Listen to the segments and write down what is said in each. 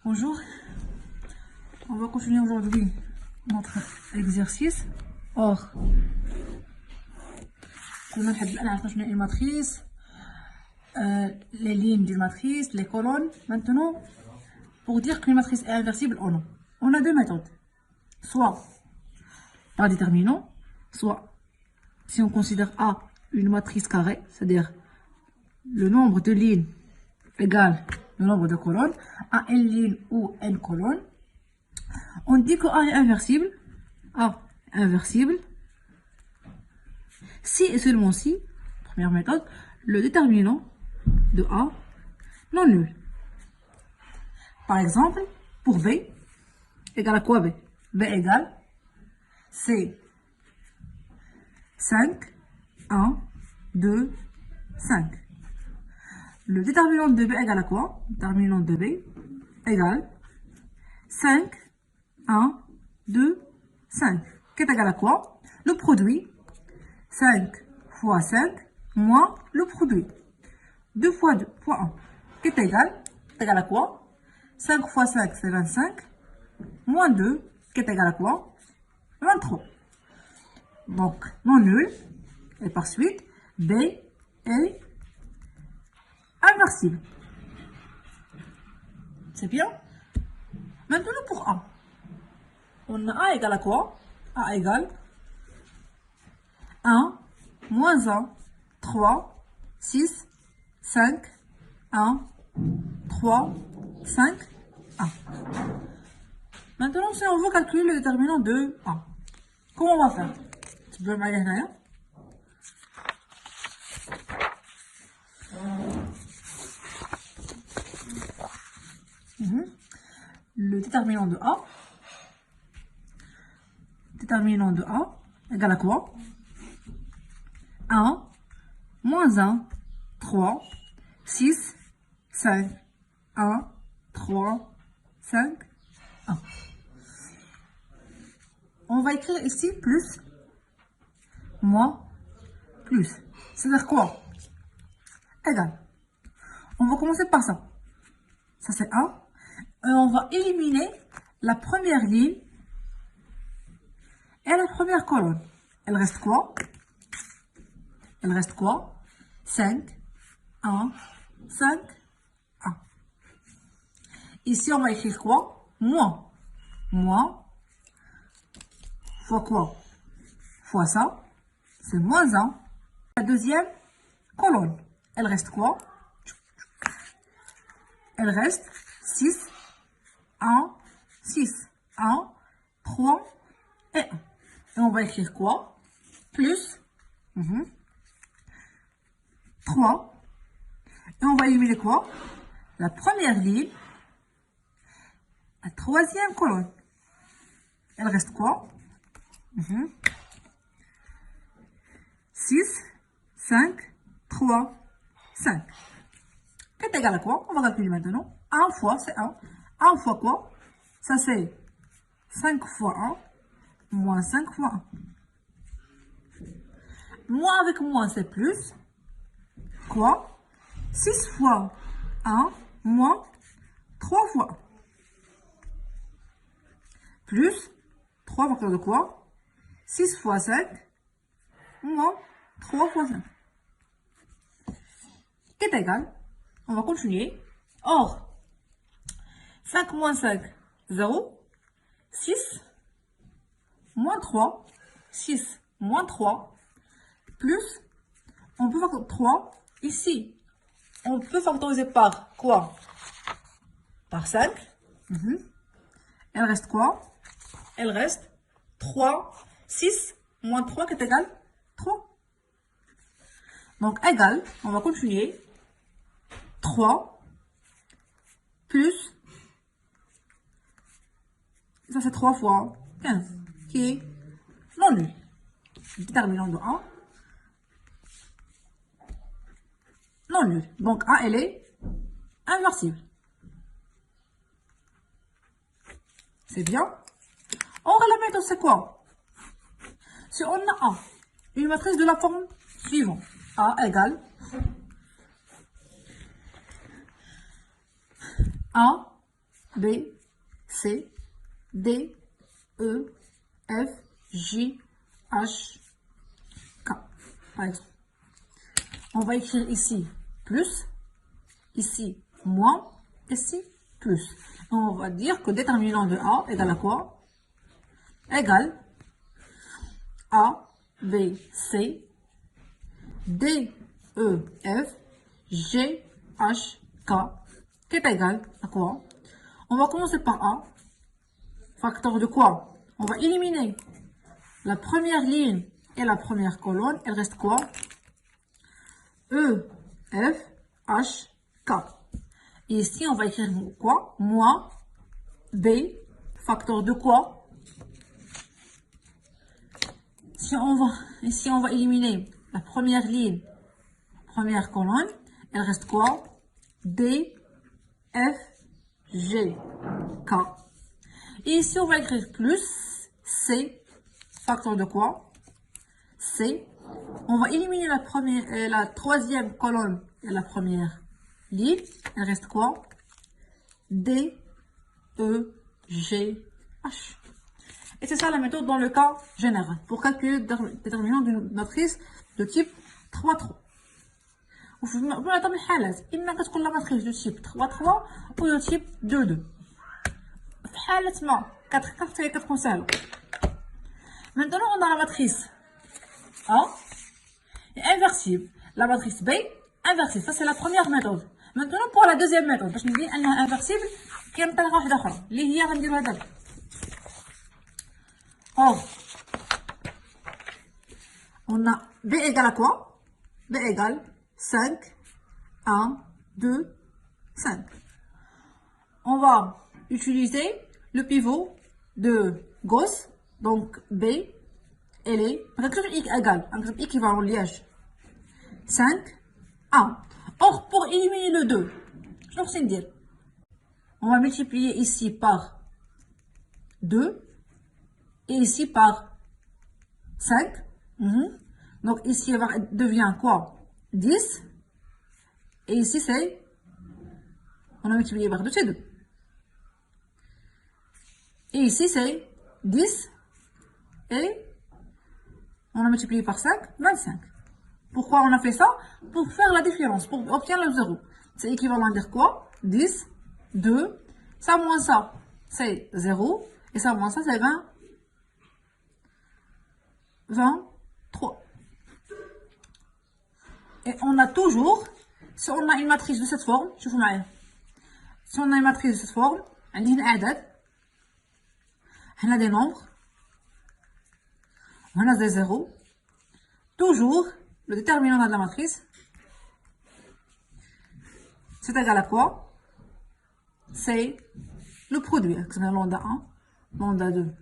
Bonjour, on va continuer aujourd'hui notre exercice. Or, كنا نحب نعرف شنو هي الماتريس، les lignes d'une matrice, les colonnes. Maintenant, pour dire qu'une matrice est inversible ou non, on a deux méthodes. Soit par déterminant, soit si on considère A une matrice carrée, c'est-à-dire le nombre de lignes égale le nombre de colonnes, à n ligne ou n colonnes, on dit que A est inversible. A inversible si et seulement si, première méthode, le déterminant de A non nul. Par exemple, pour B égale à quoi B? B égale C 5, 1, 2, 5. Le déterminant de B égale à quoi? Déterminant de B égale 5, 1, 2, 5. Qui est égal à quoi? Le produit 5 fois 5 moins le produit 2 fois 2 fois 1. Qui est égal à quoi? 5 fois 5 c'est 25 moins 2 qui est égal à quoi? 23. Donc non nul. Et par suite B est inversible. C'est bien. Maintenant pour A. On a A égale à quoi? A égale 1, moins 1, 3, 6, 5, 1, 3, 5, 1. Maintenant, si on veut calculer le déterminant de A, comment on va faire? Tu peux m'aider là? Le déterminant de A égale à quoi? 1, moins 1, 3, 6, 5, 1, 3, 5, 1. On va écrire ici plus, moins, plus. C'est-à-dire quoi? Égal. On va commencer par ça. Ça c'est 1. Et on va éliminer la première ligne et la première colonne. Elle reste quoi? 5, 1, 5, 1. Ici, on va écrire quoi? Moins. Moins fois quoi? Fois ça. C'est moins 1. La deuxième colonne. Elle reste quoi? Elle reste 6, 1, 6, 1, 3 et 1. Et on va écrire quoi? Plus 3. Et on va éliminer quoi? La première ligne. La troisième colonne. Elle reste quoi? 6, 5, 3, 5. Qui est égal à quoi? On va calculer maintenant. 1 fois, c'est 1. 1 fois quoi? Ça c'est 5 fois 1, moins 5 fois 1. Moins avec moins, c'est plus. Quoi? 6 fois 1, moins 3 fois 1. Plus 3 facteurs de quoi? 6 fois 5, moins 3 fois 5. Qui est égal? On va continuer. Or, 5 moins 5, 0. 6 moins 3, 6 moins 3, plus, on peut faire 3 ici. On peut factoriser par quoi? Par 5. Elle reste quoi? Elle reste 3, 6 moins 3 qui est égal 3. Donc égal, on va continuer. 3 plus, ça c'est 3 fois 15, qui est non nul. Déterminant de A, non nul. Donc A, elle est inversible. C'est bien. Or, la méthode, c'est quoi? Si on a A, une matrice de la forme suivante. A égale 1, B, C, D, E, F, J, H, K, par exemple. On va écrire ici plus, ici moins, ici plus. On va dire que déterminant de A égale à quoi? Égale A, B, C, D, E, F, G, H, K, qui est égal à quoi? On va commencer par A, facteur de quoi? On va éliminer la première ligne et la première colonne. Il reste quoi? E, F, H, K. Et ici, on va écrire quoi? Moins B, facteur de quoi? Ici, on va éliminer la première ligne, première colonne. Il reste quoi? D, F, G, K. Et ici, on va écrire plus C, facteur de quoi? C. On va éliminer la troisième colonne et la première ligne. Il reste quoi? D, E, G, H. Et c'est ça la méthode dans le cas général pour calculer le déterminant d'une matrice de type 3-3. وفي معظم الحالات إما كتكون لا ماتريس دو تيب 3-3 ou دو تيب 2-2. في حالة ما كتكون سهلة. Maintenant on a la matrice A est inversible. La matrice B inversible. Ça c'est la première méthode. Maintenant pour la deuxième méthode باش نبين انها inversible كاين طريقة واحدة أخرى اللي هي غنديروها دابا. Or, on a B égale à quoi? B égale 5, 1, 2, 5. On va utiliser le pivot de Gauss. Donc, B, elle est égale, équivalent liège. 5, 1. Or, pour éliminer le 2, je vais dire, on va multiplier ici par 2 et ici par 5. Donc, ici, devient quoi? 10. Et ici, c'est... On a multiplié par 2, c'est 2. Et ici, c'est 10. Et on a multiplié par 5, 25. Pourquoi on a fait ça? Pour faire la différence, pour obtenir le 0. C'est équivalent à dire quoi? 10, 2, ça moins ça, c'est 0. Et ça moins ça, c'est 20. 23. Et on a toujours, si on a une matrice de cette forme, je vous mets. Si on a une matrice de cette forme, on a des nombres, on a des zéros. Toujours, le déterminant de la matrice, c'est égal à quoi? C'est le produit. Lambda 1, lambda 2,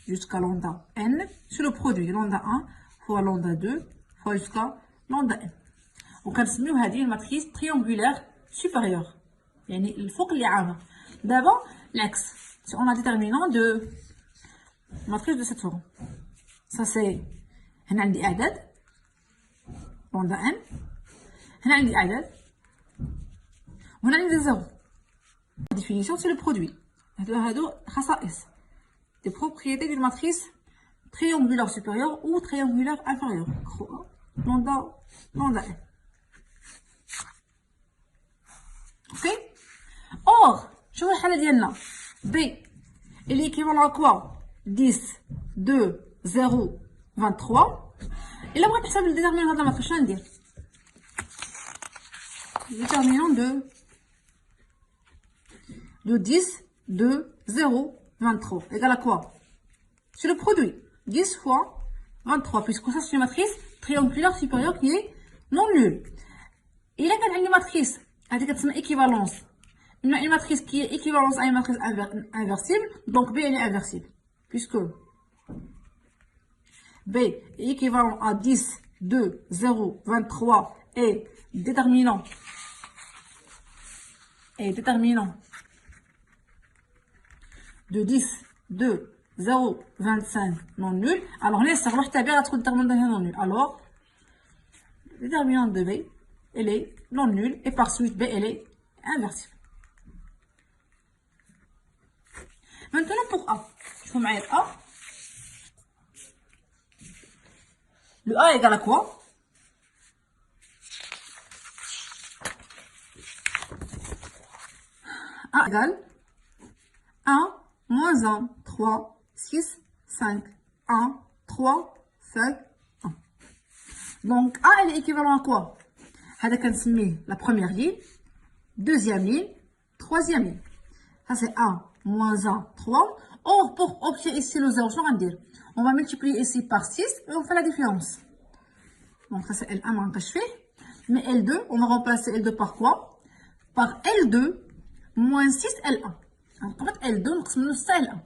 jusqu'à lambda n. C'est le produit. Lambda 1 fois lambda 2 fois jusqu'à lambda n. وكنسميو هذه الماتريس triangulaire supérieure. يعني الفوق اللي عامة. D'abord, l'axe. Si on a déterminant de matrice de cette forme. Ça c'est هنا عندي أعداد lambda n. هنا عندي أعداد. وهنا عندي زيرو. La définition c'est le produit. هادو خصائص. Des propriétés d'une matrice triangulaire supérieure ou triangulaire inférieure. Lambda n. Ok? Or, je vois la dienne B, elle est équivalent à quoi? 10, 2, 0, 23. Et là, on va passer le déterminant de la matrice. Le déterminant de 10, 2, 0, 23. Égal à quoi? C'est le produit. 10 fois 23, puisque ça c'est une matrice triangulaire supérieure qui est non nulle. Et là, on a une matrice. C'est équivalence. Une matrice qui est équivalence à une matrice inversible, donc B elle est inversible. Puisque B est équivalent à 10, 2, 0, 23 et déterminant de 10, 2, 0, 25 non nul. Alors, laisse savoir que tu déterminant non nul. Alors, le déterminant de B, elle est non nulle et par suite B, elle est inversible. Maintenant pour A. Je vais mettre A. Le A égale à quoi? A égale 1, moins 1, 3, 6, 5. 1, 3, 5, 1. Donc A, elle est équivalent à quoi? هذا كنسميه la première ligne, deuxième ligne, troisième ligne. Ça c'est 1, moins 1, 3. Or, pour obtenir ici le 0, je vais dire, on va multiplier ici par 6 et on fait la différence. Donc ça c'est L1, on fait. Mais L2, on va remplacer L2 par quoi? Par L2 moins 6 L1. En fait, L2, on c'est L1.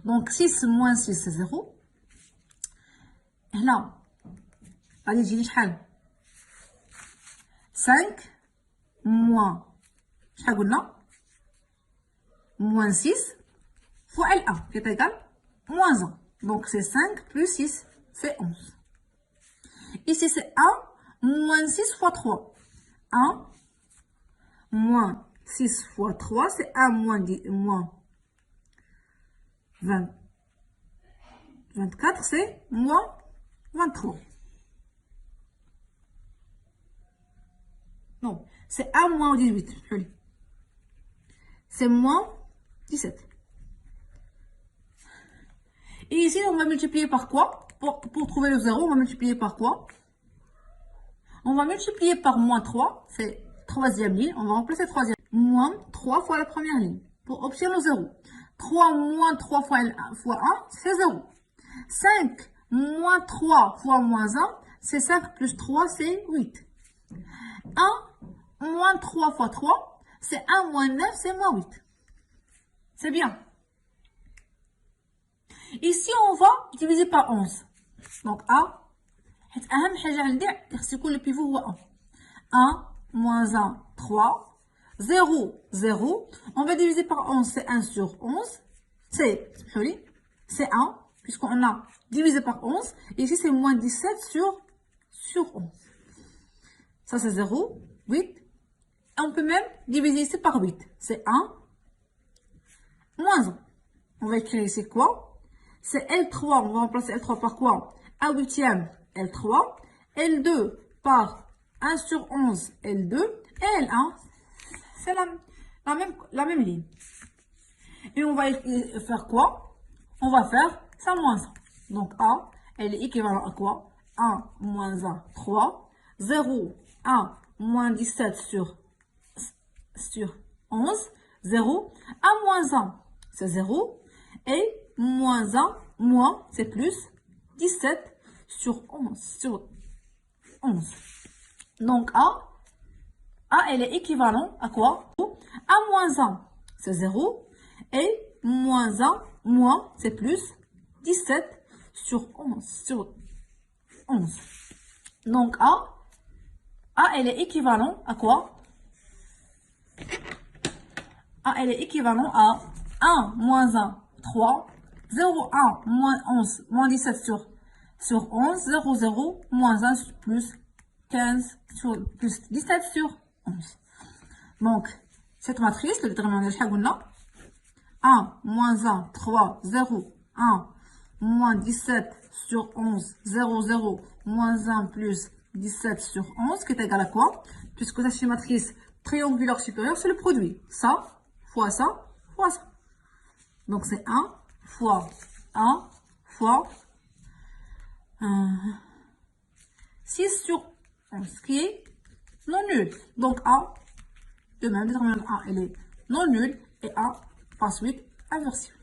Donc 6 moins 6 c'est 0. Et là, allez, j'ai dit 5 moins, moins 6 fois L1 qui est égal moins 1. Donc c'est 5 plus 6, c'est 11. Ici c'est 1 moins 6 fois 3. 1 moins 6 fois 3, c'est 1 moins 20, 24, c'est moins 23. Non, c'est 1 moins 18. C'est moins 17. Et ici, on va multiplier par quoi? Pour trouver le 0, on va multiplier par quoi? On va multiplier par moins 3, c'est troisième ligne. On va remplacer troisième. Moins 3 fois la première ligne pour obtenir le 0. 3 moins 3 fois 1, c'est 0. 5 moins 3 fois moins 1, c'est 5 plus 3, c'est 8. 1 moins 3 fois 3, c'est 1 moins 9, c'est moins 8. C'est bien. Ici, on va diviser par 11. Donc, A, le pivot 1. 1, moins 1, 3. 0, 0. On va diviser par 11, c'est 1 sur 11. C'est 1, puisqu'on a divisé par 11. Et ici, c'est moins 17 sur 11. Ça, c'est 0, 8. Et on peut même diviser ici par 8. C'est 1, moins 1. On va écrire ici quoi? C'est L3. On va remplacer L3 par quoi? 1 huitième, L3. L2 par 1 sur 11, L2. Et L1, c'est la même ligne. Et on va faire quoi? On va faire ça moins 1. Donc A, elle est équivalente à quoi? 1 moins 1, 3. 0, 1 moins 17 sur 11. 0. 1 moins 1, c'est 0. Et moins 1, moins, c'est plus 17 sur 11. Donc A, elle est équivalent à quoi? 1 moins 1, c'est 0. Et moins 1, moins, c'est plus 17 sur 11. Donc A, elle est équivalent à quoi? A, elle est équivalent à 1 moins 1, 3. 0, 1, moins 11, moins 17 sur 11. 0, 0, moins 1 plus 15 plus 17 sur 11. Donc, cette matrice, le déterminant de 1, moins 1, 3, 0, 1, moins 17 sur 11, 0, 0, moins 1 plus 17 sur 11, qui est égal à quoi? Puisque ça, c'est matrice triangulaire supérieure, c'est le produit. Ça, fois ça, fois ça. Donc, c'est 1 fois 1 fois 6 sur 11, ce qui est non nul. Donc, A, de même, déterminant A, elle est non nulle et A, par suite, inversible.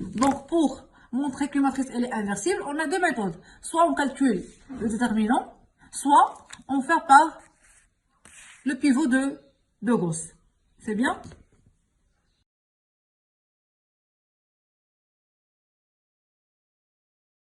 Donc, pour montrer qu'une matrice elle est inversible, on a deux méthodes. Soit on calcule le déterminant, soit on fait par le pivot de Gauss. C'est bien?